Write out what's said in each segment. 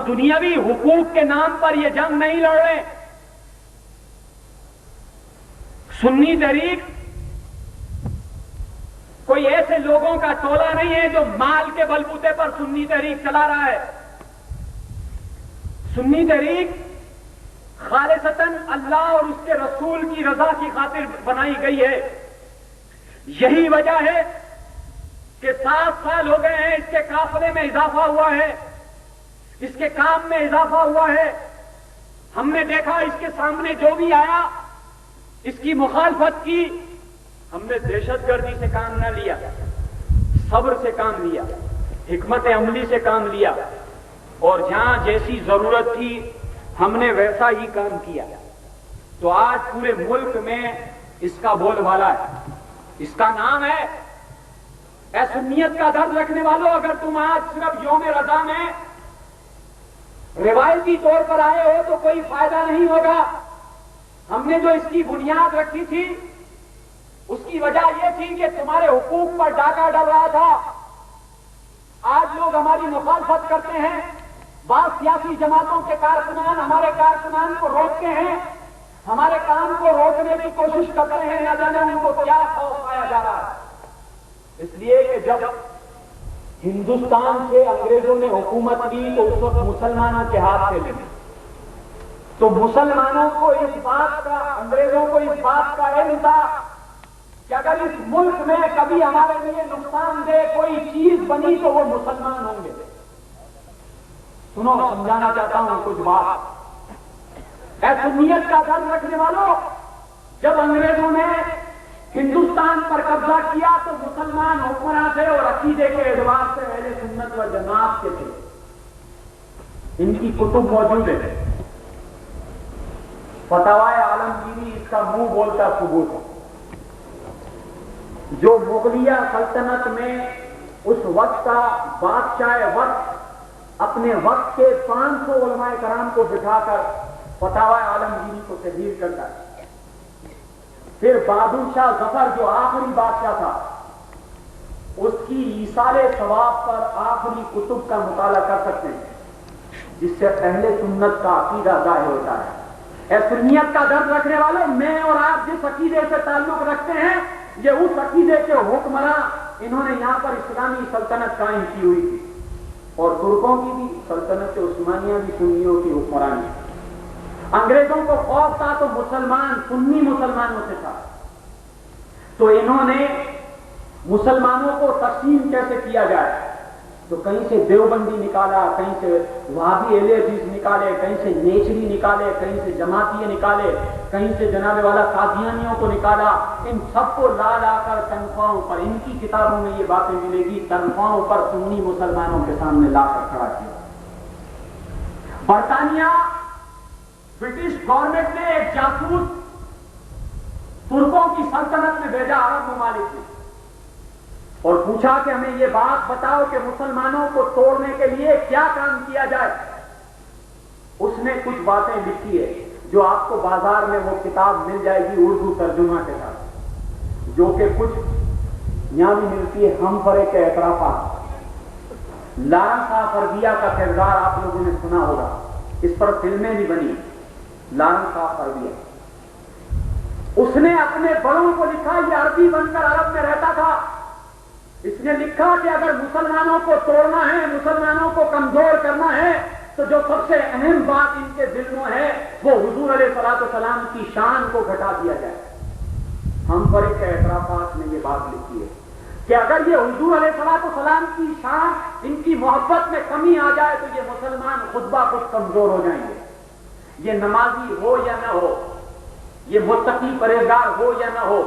دنیاوی حقوق کے نام پر یہ جنگ نہیں لڑ رہے. سنی تحریک کوئی ایسے لوگوں کا ٹولہ نہیں ہے جو مال کے بلبوتے پر سنی تحریک چلا رہا ہے. سنی تحریک خالصتاً اللہ اور اس کے رسول کی رضا کی خاطر بنائی گئی ہے. یہی وجہ ہے کہ 7 سال ہو گئے ہیں اس کے قافلے میں اضافہ ہوا ہے, اس کے کام میں اضافہ ہوا ہے. ہم نے دیکھا اس کے سامنے جو بھی آیا اس کی مخالفت کی. ہم نے دہشت گردی سے کام نہ لیا, صبر سے کام لیا, حکمت عملی سے کام لیا, اور جہاں جیسی ضرورت تھی ہم نے ویسا ہی کام کیا. تو آج پورے ملک میں اس کا بول بالا ہے. اس کا نام ہے اے سنیت کا درد رکھنے والوں, اگر تم آج صرف یوم رضا میں روایتی طور پر آئے ہو تو کوئی فائدہ نہیں ہوگا. ہم نے جو اس کی بنیاد رکھی تھی اس کی وجہ یہ تھی کہ تمہارے حقوق پر ڈاکہ ڈل رہا تھا. آج لوگ ہماری مخالفت کرتے ہیں. بعض سیاسی جماعتوں کے کارکنان ہمارے کارکنان کو روکتے ہیں, ہمارے کام کو روکنے کی کوشش کرتے ہیں. نہ جانے ان کو کیا خوف آیا جا رہا ہے. اس لیے کہ جب ہندوستان سے انگریزوں نے حکومت کی تو اس وقت مسلمانوں کے ہاتھ سے لی. تو مسلمانوں کو اس بات کا, انگریزوں کو اس بات کا علم تھا کہ اگر اس ملک میں کبھی ہمارے لیے نقصان دہ کوئی چیز بنی تو وہ مسلمان ہوں گے. سنو, سمجھانا چاہتا ہوں کچھ بات. اے سنیت کا درد رکھنے والوں, جب انگریزوں نے ہندوستان پر قبضہ کیا تو مسلمان حکمراں تھے اور عقیدے کے اعتبار سے اہل سنت و جماعت کے تھے. ان کی کتب موجود ہے. فتاوی عالمگیری اس کا منہ بولتا ثبوت ہے. جو مغلیہ سلطنت میں اس وقت کا بادشاہ وقت اپنے وقت کے 500 علماء کرام کو بٹھا کر فتاوی عالمگیری کو تحریر کرتا ہے. پھر بہادر شاہ ظفر جو آخری بادشاہ تھا اس کی ایصال ثواب پر آخری کتب کا مطالعہ کر سکتے ہیں جس سے اہل سنت کا عقیدہ ظاہر ہوتا ہے. اے سنیت کا درد رکھنے والے, میں اور آپ جس عقیدے سے تعلق رکھتے ہیں یہ اس عقیدے کے حکمراں, انہوں نے یہاں پر اسلامی سلطنت قائم کی ہوئی تھی, اور ترکوں کی بھی سلطنت عثمانیہ بھی سنیوں کی حکمرانی. انگریزوں کو خوف تھا تو مسلمان سنی مسلمانوں سے تھا. تو انہوں نے مسلمانوں کو تقسیم کیسے کیا جائے, تو کہیں سے دیوبندی نکالا, کہیں سے وہابی اہل حدیث نکالے, کہیں سے نیچری نکالے, کہیں سے جماعتیے نکالے, کہیں سے جناب والا قادیانیوں کو نکالا. ان سب کو لا لا کر تنخواہوں پر, ان کی کتابوں میں یہ باتیں ملے گی, تنخواہوں پر سنی مسلمانوں کے سامنے لا کر کھڑا کیا. برطانیہ برٹش گورنمنٹ نے ایک جاسوس ترکوں کی سلطنت میں بھیجا عرب ممالک میں, اور پوچھا کہ ہمیں یہ بات بتاؤ کہ مسلمانوں کو توڑنے کے لیے کیا کام کیا جائے. اس نے کچھ باتیں لکھی ہے جو آپ کو بازار میں وہ کتاب مل جائے گی اردو ترجمہ کے ساتھ, جو کہ کچھ یہاں بھی ملتی ہے, ہم فرے کے اعترافات. لارنس آف اربیہ کا کردار آپ لوگوں نے سنا ہوگا, اس پر فلمیں بھی بنی. لارنس آف اربیہ, اس نے اپنے بڑوں کو لکھا, یہ عربی بن کر عرب میں رہتا تھا. اس نے لکھا کہ اگر مسلمانوں کو توڑنا ہے, مسلمانوں کو کمزور کرنا ہے, تو جو سب سے اہم بات ان کے دل میں ہے وہ حضور علیہ الصلوۃ والسلام کی شان کو گھٹا دیا جائے. ہم پر ایک اعترافات میں یہ بات لکھی ہے کہ اگر یہ حضور علیہ الصلوۃ والسلام کی شان, ان کی محبت میں کمی آ جائے تو یہ مسلمان خود بخود کمزور ہو جائیں گے. یہ نمازی ہو یا نہ ہو, یہ متقی پرہیزگار ہو یا نہ ہو,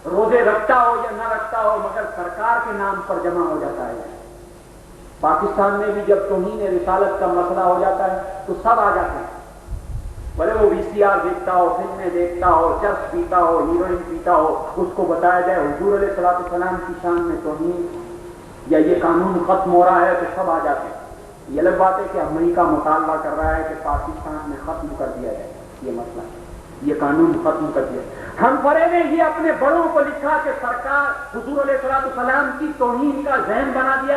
روزے رکھتا ہو یا نہ رکھتا ہو, مگر سرکار کے نام پر جمع ہو جاتا ہے. پاکستان میں بھی جب توہین رسالت کا مسئلہ ہو جاتا ہے تو سب آ جاتے ہیں, بھلے وہ VCR دیکھتا ہو, فلمیں دیکھتا ہو, چرس پیتا ہو, ہیروئن پیتا ہو, اس کو بتایا جائے حضور علیہ الصلوۃ والسلام کی شان میں توہین یا یہ قانون ختم ہو رہا ہے تو سب آ جاتے ہیں. یہ الگ بات ہے کہ امریکہ مطالبہ کر رہا ہے کہ پاکستان میں ختم کر دیا جائے یہ مسئلہ, یہ قانون ختم کر دیا. ہم فرے نے یہ اپنے بڑوں کو لکھا کہ سرکار حضور علیہ الصلوۃ والسلام کی توہین کا ذہن بنا دیا